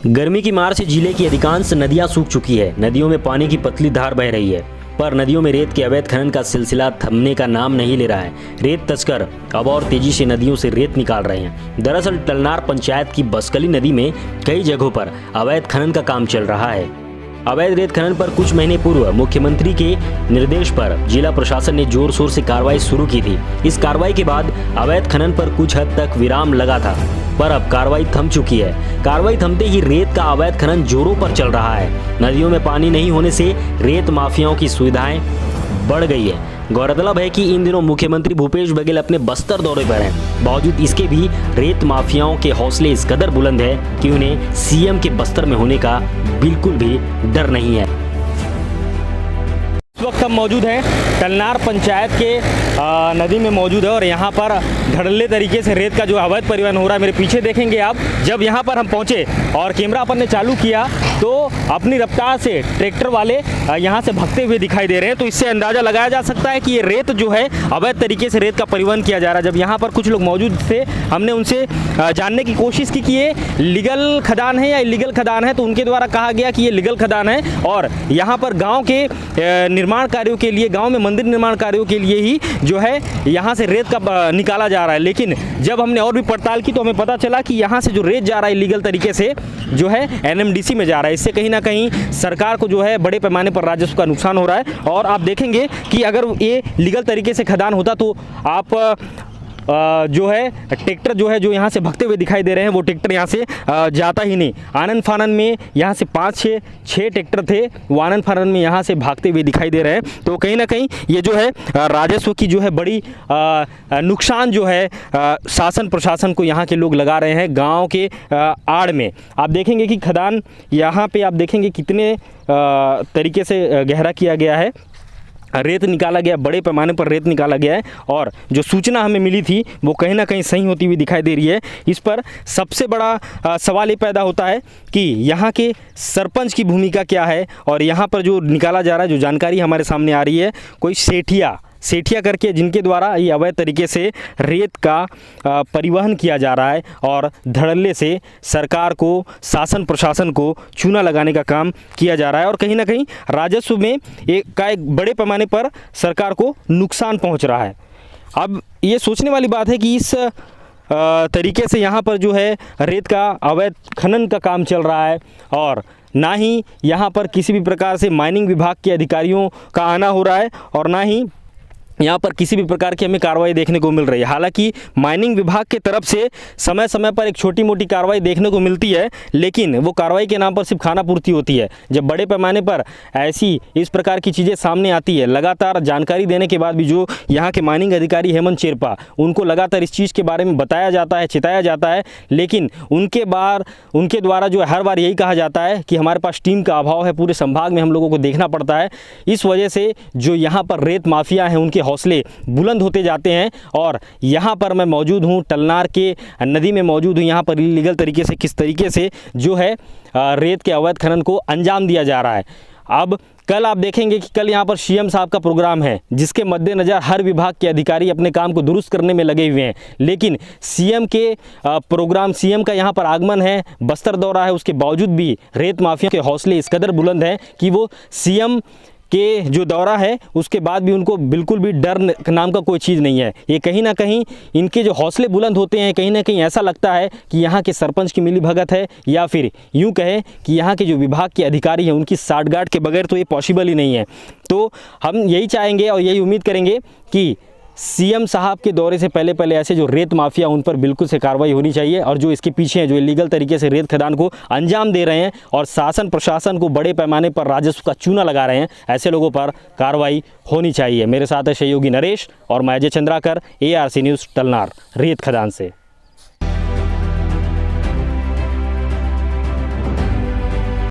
गर्मी की मार से जिले की अधिकांश नदियां सूख चुकी है। नदियों में पानी की पतली धार बह रही है, पर नदियों में रेत के अवैध खनन का सिलसिला थमने का नाम नहीं ले रहा है। रेत तस्कर अब और तेजी से नदियों से रेत निकाल रहे हैं। दरअसल तलनार पंचायत की बसकली नदी में कई जगहों पर अवैध खनन का काम चल रहा है। अवैध रेत खनन पर कुछ महीने पूर्व मुख्यमंत्री के निर्देश पर जिला प्रशासन ने जोर शोर से कार्रवाई शुरू की थी। इस कार्रवाई के बाद अवैध खनन पर कुछ हद तक विराम लगा था, पर अब कार्रवाई थम चुकी है। कार्रवाई थमते ही रेत का अवैध खनन जोरों पर चल रहा है। नदियों में पानी नहीं होने से रेत माफियाओं की सुविधाएं बढ़ गई है। गौरतलब है कि इन दिनों मुख्यमंत्री भूपेश बघेल अपने बस्तर दौरे पर हैं। बावजूद इसके भी रेत माफियाओं के हौसले इस कदर बुलंद है कि उन्हें सीएम के बस्तर में होने का बिल्कुल भी डर नहीं है। इस वक्त हम मौजूद हैं तलनार पंचायत के नदी में मौजूद है और यहाँ पर धड़ल्ले तरीके से रेत का जो अवैध परिवहन हो रहा है। मेरे पीछे देखेंगे आप, जब यहाँ पर हम पहुँचे और कैमरा अपन ने चालू किया तो अपनी रफ्तार से ट्रैक्टर वाले यहाँ से भागते हुए दिखाई दे रहे हैं। तो इससे अंदाज़ा लगाया जा सकता है कि ये रेत जो है अवैध तरीके से रेत का परिवहन किया जा रहा है। जब यहाँ पर कुछ लोग मौजूद थे, हमने उनसे जानने की कोशिश की कि ये लीगल खदान है या इलीगल खदान है, तो उनके द्वारा कहा गया कि ये लीगल खदान है और यहाँ पर गाँव के निर्माण कार्यों के लिए, गांव में मंदिर निर्माण कार्यों के लिए ही जो है यहाँ से रेत का निकाला जा रहा है। लेकिन जब हमने और भी पड़ताल की तो हमें पता चला कि यहाँ से जो रेत जा रहा है इलीगल तरीके से जो है एनएमडीसी में जा रहा है। इससे कहीं ना कहीं सरकार को जो है बड़े पैमाने पर राजस्व का नुकसान हो रहा है। और आप देखेंगे कि अगर ये लीगल तरीके से खदान होता तो आप जो है ट्रैक्टर जो है जो यहाँ से भगते हुए दिखाई दे रहे हैं, वो ट्रैक्टर यहाँ से जाता ही नहीं। आनन फानन में यहाँ से 5-6 ट्रैक्टर थे, वो आनन फानन में यहाँ से भागते हुए दिखाई दे रहे हैं। तो कहीं ना कहीं ये जो है राजस्व की जो है बड़ी नुकसान जो है शासन प्रशासन को यहाँ के लोग लगा रहे हैं गांव के आड़ में। आप देखेंगे कि खदान यहाँ पे आप देखेंगे कितने तरीके से गहरा किया गया है, रेत निकाला गया, बड़े पैमाने पर रेत निकाला गया है। और जो सूचना हमें मिली थी वो कहीं ना कहीं सही होती हुई दिखाई दे रही है। इस पर सबसे बड़ा सवाल ये पैदा होता है कि यहाँ के सरपंच की भूमिका क्या है। और यहाँ पर जो निकाला जा रहा है, जो जानकारी हमारे सामने आ रही है, कोई सेठिया करके जिनके द्वारा ये अवैध तरीके से रेत का परिवहन किया जा रहा है और धड़ल्ले से सरकार को, शासन प्रशासन को चूना लगाने का काम किया जा रहा है। और कहीं ना कहीं राजस्व में एक बड़े पैमाने पर सरकार को नुकसान पहुंच रहा है। अब ये सोचने वाली बात है कि इस तरीके से यहाँ पर जो है रेत का अवैध खनन का काम चल रहा है और ना ही यहाँ पर किसी भी प्रकार से माइनिंग विभाग के अधिकारियों का आना हो रहा है और ना ही यहाँ पर किसी भी प्रकार की हमें कार्रवाई देखने को मिल रही है। हालांकि माइनिंग विभाग के तरफ से समय समय पर एक छोटी मोटी कार्रवाई देखने को मिलती है, लेकिन वो कार्रवाई के नाम पर सिर्फ खाना पूर्ति होती है। जब बड़े पैमाने पर ऐसी इस प्रकार की चीज़ें सामने आती है, लगातार जानकारी देने के बाद भी जो यहाँ के माइनिंग अधिकारी हेमंत शेरपा, उनको लगातार इस चीज़ के बारे में बताया जाता है, चिताया जाता है, लेकिन उनके द्वारा जो हर बार यही कहा जाता है कि हमारे पास टीम का अभाव है, पूरे संभाग में हम लोगों को देखना पड़ता है। इस वजह से जो यहाँ पर रेत माफिया हैं उनके हौसले बुलंद होते जाते हैं। और यहाँ पर मैं मौजूद हूँ, तलनार के नदी में मौजूद हूँ। यहाँ पर इलीगल तरीके से किस तरीके से जो है रेत के अवैध खनन को अंजाम दिया जा रहा है। अब कल आप देखेंगे कि कल यहाँ पर सीएम साहब का प्रोग्राम है, जिसके मद्देनज़र हर विभाग के अधिकारी अपने काम को दुरुस्त करने में लगे हुए हैं। लेकिन सीएम के प्रोग्राम, सीएम का यहाँ पर आगमन है, बस्तर दौरा है, उसके बावजूद भी रेत माफिया के हौसले इस कदर बुलंद हैं कि वो सीएम के जो दौरा है उसके बाद भी उनको बिल्कुल भी डर नाम का कोई चीज़ नहीं है। ये कहीं ना कहीं इनके जो हौसले बुलंद होते हैं, कहीं ना कहीं ऐसा लगता है कि यहाँ के सरपंच की मिली भगत है, या फिर यूँ कहें कि यहाँ के जो विभाग के अधिकारी हैं उनकी साठगांठ के बगैर तो ये पॉसिबल ही नहीं है। तो हम यही चाहेंगे और यही उम्मीद करेंगे कि सीएम साहब के दौरे से पहले ऐसे जो रेत माफिया उन पर बिल्कुल से कार्रवाई होनी चाहिए, और जो इसके पीछे हैं, जो इलीगल तरीके से रेत खदान को अंजाम दे रहे हैं और शासन प्रशासन को बड़े पैमाने पर राजस्व का चूना लगा रहे हैं, ऐसे लोगों पर कार्रवाई होनी चाहिए। मेरे साथ है सहयोगी नरेश और मैं अजय चंद्राकर, ARC न्यूज़ तलनार रेत खदान से।